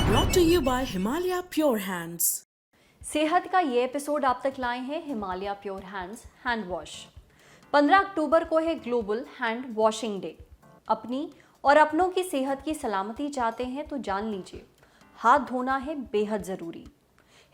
Brought to you by Himalaya Pure Hands. सेहत का ये एपिसोड आप तक लाए हैं Himalaya pure hands hand wash. 15 अक्टूबर को है ग्लोबल हैंड वॉशिंग डे। अपनी और अपनों की सेहत की सलामती चाहते हैं तो जान लीजिए, हाथ धोना है बेहद ज़रूरी।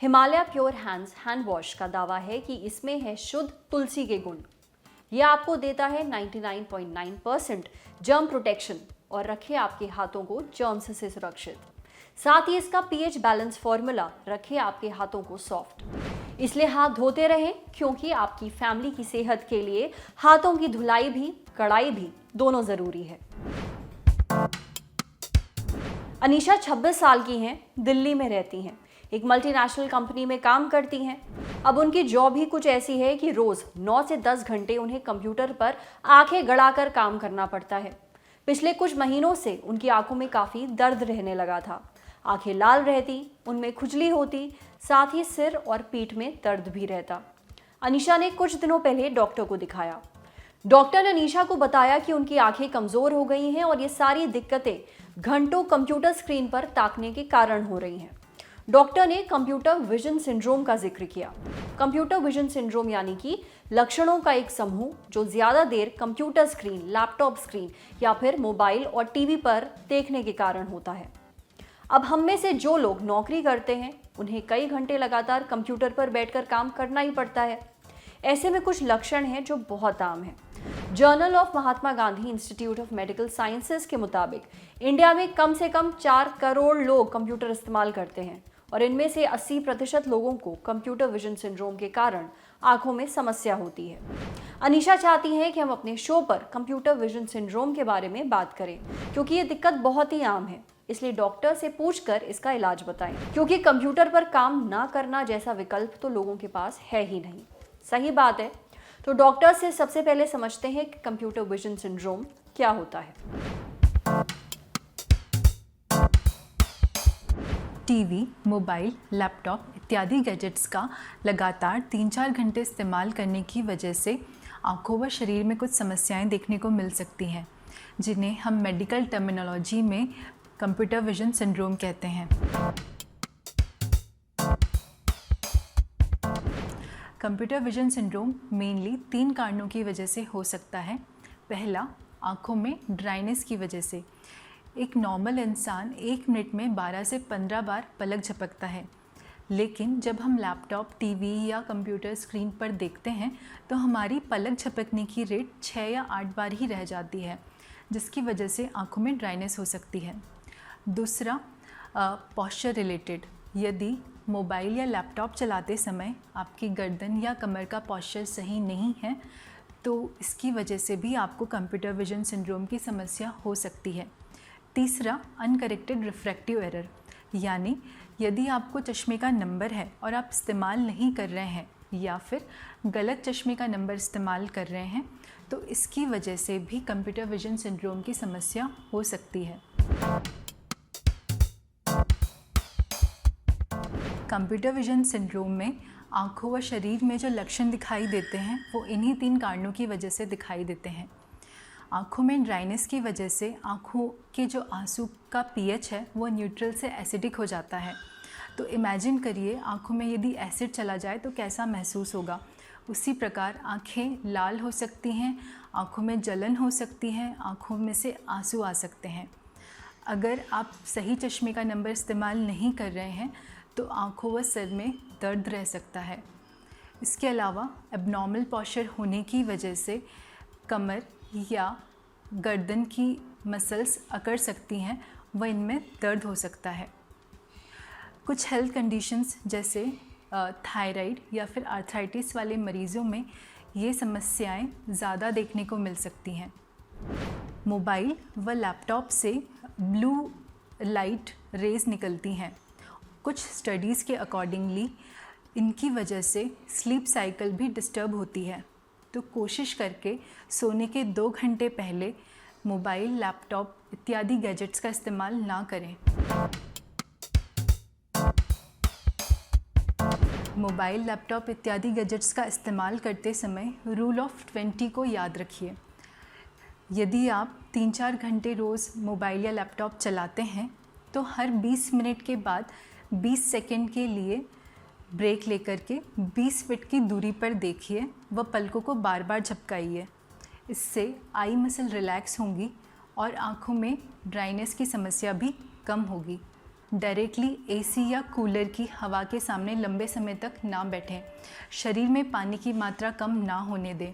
Himalaya pure hands hand wash का दावा है कि इसमें है शुद्ध तुलसी के गुण। यह आपको देता है 99.9% जर्म प्रोटेक्शन और रखे आपके हाथों को जर्म्स से सुरक्षित। साथ ही इसका पीएच बैलेंस फॉर्मूला रखे आपके हाथों को सॉफ्ट। इसलिए हाथ धोते रहें, क्योंकि आपकी फैमिली की सेहत के लिए हाथों की धुलाई भी कड़ाई भी दोनों जरूरी है। अनीशा 26 साल की हैं, दिल्ली में रहती हैं, एक मल्टीनेशनल कंपनी में काम करती हैं। अब उनकी जॉब ही कुछ ऐसी है कि रोज 9 से 10 घंटे उन्हें कंप्यूटर पर आंखें गड़ाकर काम करना पड़ता है। पिछले कुछ महीनों से उनकी आंखों में काफी दर्द रहने लगा था। आंखें लाल रहती, उनमें खुजली होती, साथ ही सिर और पीठ में दर्द भी रहता। अनीशा ने कुछ दिनों पहले डॉक्टर को दिखाया। डॉक्टर ने अनीशा को बताया कि उनकी आंखें कमजोर हो गई हैं और ये सारी दिक्कतें घंटों कंप्यूटर स्क्रीन पर ताकने के कारण हो रही हैं। डॉक्टर ने कंप्यूटर विजन सिंड्रोम का जिक्र किया। कंप्यूटर विजन सिंड्रोम यानी कि लक्षणों का एक समूह जो ज्यादा देर कंप्यूटर स्क्रीन, लैपटॉप स्क्रीन या फिर मोबाइल और टीवी पर देखने के कारण होता है। अब हम में से जो लोग नौकरी करते हैं, उन्हें कई घंटे लगातार कंप्यूटर पर बैठकर काम करना ही पड़ता है। ऐसे में कुछ लक्षण हैं जो बहुत आम हैं। Journal of Mahatma Gandhi institute of medical sciences के मुताबिक इंडिया में कम से कम 4 करोड़ लोग कंप्यूटर इस्तेमाल करते हैं और इनमें से 80% लोगों को कंप्यूटर विजन सिंड्रोम के कारण आंखों में समस्या होती है। अनीशा चाहती हैं कि हम अपने शो पर कंप्यूटर विजन सिंड्रोम के बारे में बात करें, क्योंकि ये दिक्कत बहुत ही आम है। इसलिए डॉक्टर से पूछकर इसका इलाज बताएं, क्योंकि कंप्यूटर पर काम ना करना जैसा विकल्प तो लोगों के पास है ही नहीं। सही बात है। तो डॉक्टर से सबसे पहले समझते हैं कि कंप्यूटर विजन सिंड्रोम क्या होता है। टीवी, मोबाइल, लैपटॉप इत्यादि गैजेट्स का लगातार 3-4 घंटे इस्तेमाल करने की वजह से आंखों व शरीर में कुछ समस्याएं देखने को मिल सकती हैं, जिन्हें हम मेडिकल टर्मिनोलॉजी में कंप्यूटर विजन सिंड्रोम कहते हैं। कंप्यूटर विजन सिंड्रोम मेनली 3 कारणों की वजह से हो सकता है। पहला, आंखों में ड्राइनेस की वजह से। एक नॉर्मल इंसान 1 मिनट में 12 से 15 बार पलक झपकता है, लेकिन जब हम लैपटॉप, टीवी या कंप्यूटर स्क्रीन पर देखते हैं तो हमारी पलक झपकने की रेट 6 या 8 बार ही रह जाती है, जिसकी वजह से आंखों में ड्राइनेस हो सकती है। दूसरा, पॉस्चर रिलेटेड। यदि मोबाइल या लैपटॉप चलाते समय आपकी गर्दन या कमर का पॉस्चर सही नहीं है तो इसकी वजह से भी आपको कंप्यूटर विजन सिंड्रोम की समस्या हो सकती है। तीसरा, अनकरेक्टेड रिफ्रैक्टिव एरर, यानी यदि आपको चश्मे का नंबर है और आप इस्तेमाल नहीं कर रहे हैं या फिर गलत चश्मे का नंबर इस्तेमाल कर रहे हैं तो इसकी वजह से भी कंप्यूटर विजन सिंड्रोम की समस्या हो सकती है। कंप्यूटर विजन सिंड्रोम में आँखों व शरीर में जो लक्षण दिखाई देते हैं वो इन्हीं 3 कारणों की वजह से दिखाई देते हैं। आँखों में ड्राइनेस की वजह से आँखों के जो आंसू का पीएच है वो न्यूट्रल से एसिडिक हो जाता है। तो इमेजिन करिए, आँखों में यदि एसिड चला जाए तो कैसा महसूस होगा। उसी प्रकार आँखें लाल हो सकती हैं, आँखों में जलन हो सकती है, आँखों में से आंसू आ सकते हैं। अगर आप सही चश्मे का नंबर इस्तेमाल नहीं कर रहे हैं तो आँखों व सिर में दर्द रह सकता है। इसके अलावा एबनॉर्मल पॉस्चर होने की वजह से कमर या गर्दन की मसल्स अकड़ सकती हैं व इनमें दर्द हो सकता है। कुछ हेल्थ कंडीशंस जैसे थायराइड या फिर आर्थराइटिस वाले मरीज़ों में ये समस्याएं ज़्यादा देखने को मिल सकती हैं। मोबाइल व लैपटॉप से ब्लू लाइट रेज़ निकलती हैं। कुछ स्टडीज़ के अकॉर्डिंगली इनकी वजह से स्लीप साइकिल भी डिस्टर्ब होती है। तो कोशिश करके सोने के 2 घंटे पहले मोबाइल, लैपटॉप इत्यादि गैजेट्स का इस्तेमाल ना करें। मोबाइल, लैपटॉप इत्यादि गैजेट्स का इस्तेमाल करते समय रूल ऑफ 20 को याद रखिए। यदि आप 3-4 घंटे रोज़ मोबाइल या लैपटॉप चलाते हैं तो हर 20 मिनट के बाद 20 सेकंड के लिए ब्रेक लेकर के 20 फीट की दूरी पर देखिए व पलकों को बार बार झपकाइए। इससे आई मसल रिलैक्स होंगी और आँखों में ड्राइनेस की समस्या भी कम होगी। डायरेक्टली एसी या कूलर की हवा के सामने लंबे समय तक ना बैठें। शरीर में पानी की मात्रा कम ना होने दें।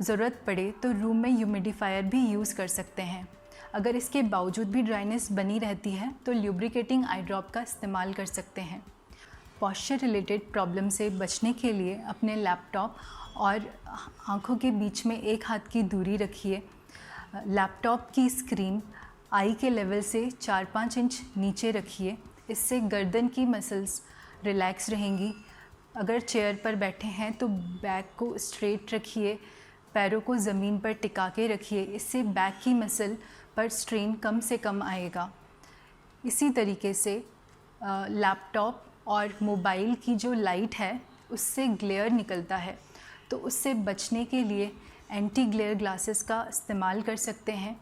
ज़रूरत पड़े तो रूम में ह्यूमिडिफायर भी यूज़ कर सकते हैं। अगर इसके बावजूद भी ड्राइनेस बनी रहती है तो ल्यूब्रिकेटिंग आई ड्रॉप का इस्तेमाल कर सकते हैं। पॉस्चर रिलेटेड प्रॉब्लम से बचने के लिए अपने लैपटॉप और आँखों के बीच में एक हाथ की दूरी रखिए। लैपटॉप की स्क्रीन आई के लेवल से 4-5 इंच नीचे रखिए। इससे गर्दन की मसल्स रिलैक्स रहेंगी। अगर चेयर पर बैठे हैं तो बैक को स्ट्रेट रखिए, पैरों को ज़मीन पर टिका के रखिए। इससे बैक की मसल पर स्ट्रेन कम से कम आएगा। इसी तरीके से लैपटॉप और मोबाइल की जो लाइट है उससे ग्लेयर निकलता है, तो उससे बचने के लिए एंटी ग्लेयर ग्लासेस का इस्तेमाल कर सकते हैं।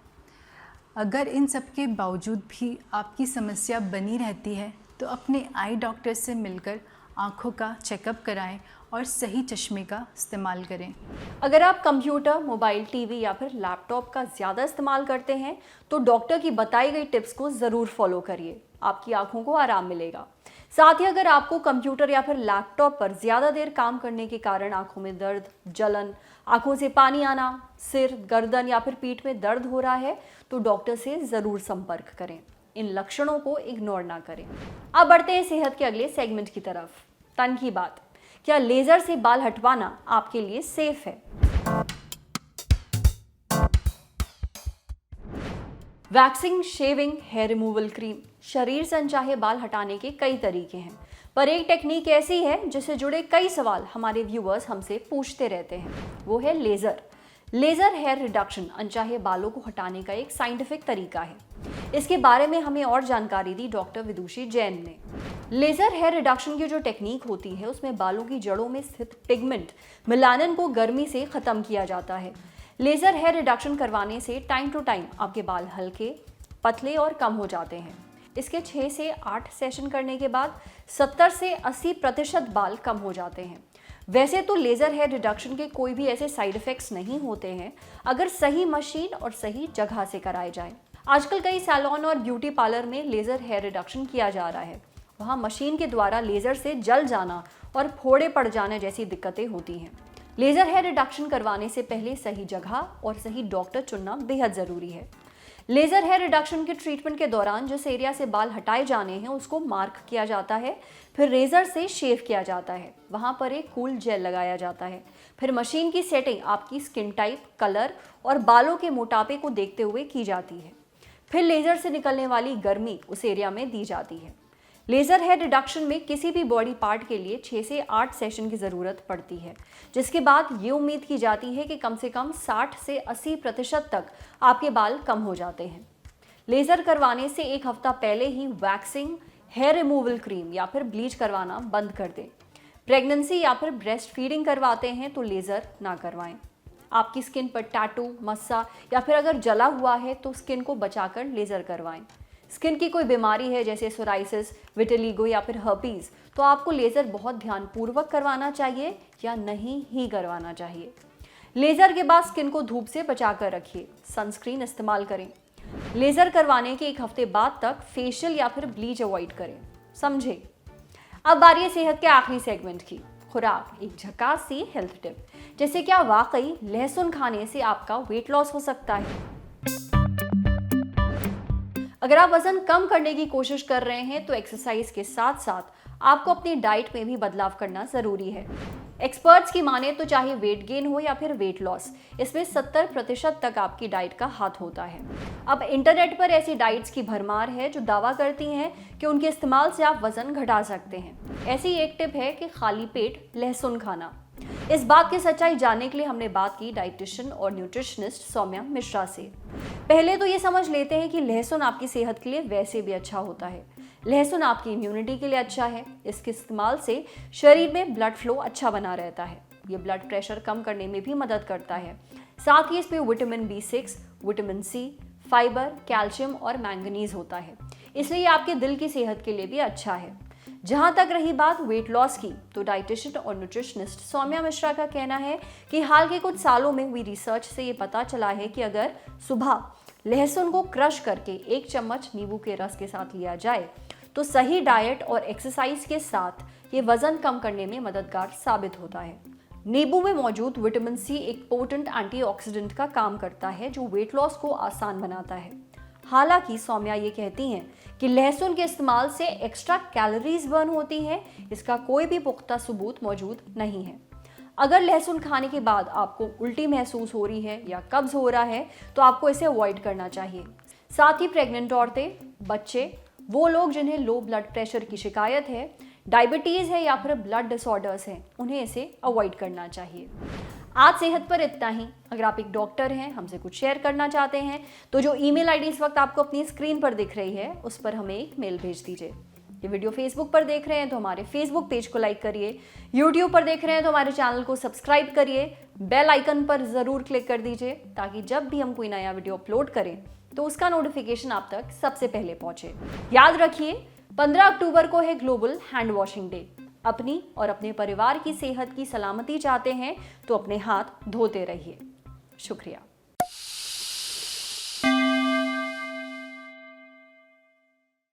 अगर इन सब के बावजूद भी आपकी समस्या बनी रहती है तो अपने आई डॉक्टर से मिलकर आँखों का चेकअप कराएं और सही चश्मे का इस्तेमाल करें। अगर आप कंप्यूटर, मोबाइल, टीवी या फिर लैपटॉप का ज़्यादा इस्तेमाल करते हैं तो डॉक्टर की बताई गई टिप्स को ज़रूर फॉलो करिए। आपकी आंखों को आराम मिलेगा। साथ ही अगर आपको कंप्यूटर या फिर लैपटॉप पर ज़्यादा देर काम करने के कारण आंखों में दर्द, जलन, आंखों से पानी आना, सिर, गर्दन या फिर पीठ में दर्द हो रहा है तो डॉक्टर से ज़रूर संपर्क करें। इन लक्षणों को इग्नोर ना करें। अब बढ़ते हैं सेहत के अगले सेगमेंट की तरफ। तन की बात। क्या लेजर से बाल हटवाना आपके लिए सेफ है? Waxing, shaving, hair removal cream. शरीर से अनचाहे बाल हटाने के कई तरीके हैं, पर एक टेक्निक ऐसी है जिससे जुड़े कई सवाल हमारे व्यूअर्स हमसे पूछते रहते हैं। वो है लेजर। लेजर हेयर रिडक्शन अनचाहे बालों को हटाने का एक साइंटिफिक तरीका है। इसके बारे में हमें और जानकारी दी डॉक्टर विदुषी जैन ने। लेजर हेयर रिडक्शन की जो टेक्निक होती है उसमें बालों की जड़ों में स्थित पिगमेंट मेलानिन को गर्मी से खत्म किया जाता है। लेजर हेयर रिडक्शन करवाने से टाइम टू टाइम आपके बाल हल्के, पतले और कम हो जाते हैं। इसके 6 से 8 सेशन करने के बाद 70 से 80% बाल कम हो जाते हैं। वैसे तो लेज़र हेयर रिडक्शन के कोई भी ऐसे साइड इफ़ेक्ट्स नहीं होते हैं अगर सही मशीन और सही जगह से कराए जाए। आजकल कई सैलून और ब्यूटी पार्लर में लेज़र हेयर रिडक्शन किया जा रहा है। वहाँ मशीन के द्वारा लेज़र से जल जाना और फोड़े पड़ जाने जैसी दिक्कतें होती हैं। लेज़र हेयर रिडक्शन करवाने से पहले सही जगह और सही डॉक्टर चुनना बेहद ज़रूरी है। लेज़र हेयर रिडक्शन के ट्रीटमेंट के दौरान जिस एरिया से बाल हटाए जाने हैं उसको मार्क किया जाता है, फिर रेजर से शेव किया जाता है। वहाँ पर एक कूल जेल लगाया जाता है। फिर मशीन की सेटिंग आपकी स्किन टाइप, कलर और बालों के मोटापे को देखते हुए की जाती है। फिर लेज़र से निकलने वाली गर्मी उस एरिया में दी जाती है। लेज़र हेयर रिडक्शन में किसी भी बॉडी पार्ट के लिए 6 से 8 सेशन की ज़रूरत पड़ती है, जिसके बाद ये उम्मीद की जाती है कि कम से कम 60 से 80% तक आपके बाल कम हो जाते हैं। लेज़र करवाने से 1 हफ्ता पहले ही वैक्सिंग, हेयर रिमूवल क्रीम या फिर ब्लीच करवाना बंद कर दें। प्रेगनेंसी या फिर ब्रेस्ट फीडिंग करवाते हैं तो लेज़र ना करवाएं। आपकी स्किन पर टैटू, मस्सा या फिर अगर जला हुआ है तो स्किन को बचाकर लेज़र करवाएं। स्किन की कोई बीमारी है जैसे सोराइसिस, विटिलिगो या फिर हर्पीज, तो आपको लेज़र बहुत ध्यानपूर्वक करवाना चाहिए या नहीं ही करवाना चाहिए। लेज़र के बाद स्किन को धूप से बचाकर रखिए, सनस्क्रीन इस्तेमाल करें। लेज़र करवाने के 1 हफ्ते बाद तक फेशियल या फिर ब्लीच अवॉइड करें। समझे? अब बारी है सेहत के आखिरी सेगमेंट की, खुराक। एक झकास सी हेल्थ टिप, जैसे क्या वाकई लहसुन खाने से आपका वेट लॉस हो सकता है? अगर आप वजन कम करने की कोशिश कर रहे हैं तो एक्सरसाइज के साथ साथ आपको अपनी डाइट में भी बदलाव करना जरूरी है। एक्सपर्ट्स की माने तो चाहे वेट गेन हो या फिर वेट लॉस, इसमें 70% तक आपकी डाइट का हाथ होता है। अब इंटरनेट पर ऐसी डाइट्स की भरमार है जो दावा करती हैं कि उनके इस्तेमाल से आप वजन घटा सकते हैं। ऐसी एक टिप है कि खाली पेट लहसुन खाना। इस बात की सच्चाई जानने के लिए हमने बात की डाइटिशियन और न्यूट्रिशनिस्ट सौम्या मिश्रा से। पहले तो ये समझ लेते हैं कि लहसुन आपकी सेहत के लिए वैसे भी अच्छा होता है। लहसुन आपकी इम्यूनिटी के लिए अच्छा है। इसके इस्तेमाल से शरीर में ब्लड फ्लो अच्छा बना रहता है। ये ब्लड प्रेशर कम करने में भी मदद करता है। साथ ही इसमें vitamin B6, vitamin C, fibre, calcium और मैंगनीज होता है, इसलिए ये आपके दिल की सेहत के लिए भी अच्छा है। जहां तक रही बात वेट लॉस की, तो डाइटिशियन और न्यूट्रिशनिस्ट सौम्या मिश्रा का कहना है कि हाल के कुछ सालों में हुई रिसर्च से ये पता चला है कि अगर सुबह लहसुन को क्रश करके 1 चम्मच नींबू के रस के साथ लिया जाए तो सही डाइट और एक्सरसाइज के साथ ये वजन कम करने में मददगार साबित होता है। नींबू में मौजूद विटामिन C एक पोटेंट एंटीऑक्सीडेंट का काम करता है जो वेट लॉस को आसान बनाता है। हालांकि सौम्या ये कहती हैं कि लहसुन के इस्तेमाल से एक्स्ट्रा कैलोरीज बर्न होती हैं, इसका कोई भी पुख्ता सबूत मौजूद नहीं है। अगर लहसुन खाने के बाद आपको उल्टी महसूस हो रही है या कब्ज हो रहा है तो आपको इसे अवॉइड करना चाहिए। साथ ही प्रेग्नेंट औरतें, बच्चे, वो लोग जिन्हें लो ब्लड प्रेशर की शिकायत है, डायबिटीज़ है या फिर ब्लड डिसऑर्डर्स हैं, उन्हें इसे अवॉइड करना चाहिए। आज सेहत पर इतना ही। अगर आप एक डॉक्टर हैं, हमसे कुछ शेयर करना चाहते हैं तो जो ईमेल आईडी इस वक्त आपको अपनी स्क्रीन पर दिख रही है उस पर हमें एक मेल भेज दीजिए। ये वीडियो फेसबुक पर देख रहे हैं तो हमारे फेसबुक पेज को लाइक करिए, यूट्यूब पर देख रहे हैं तो हमारे चैनल को सब्सक्राइब करिए, बेल आइकन पर ज़रूर क्लिक कर दीजिए ताकि जब भी हम कोई नया वीडियो अपलोड करें तो उसका नोटिफिकेशन आप तक सबसे पहले पहुंचे। याद रखिए 15 अक्टूबर को है ग्लोबल हैंड वॉशिंग डे। अपनी और अपने परिवार की सेहत की सलामती चाहते हैं तो अपने हाथ धोते रहिए। शुक्रिया।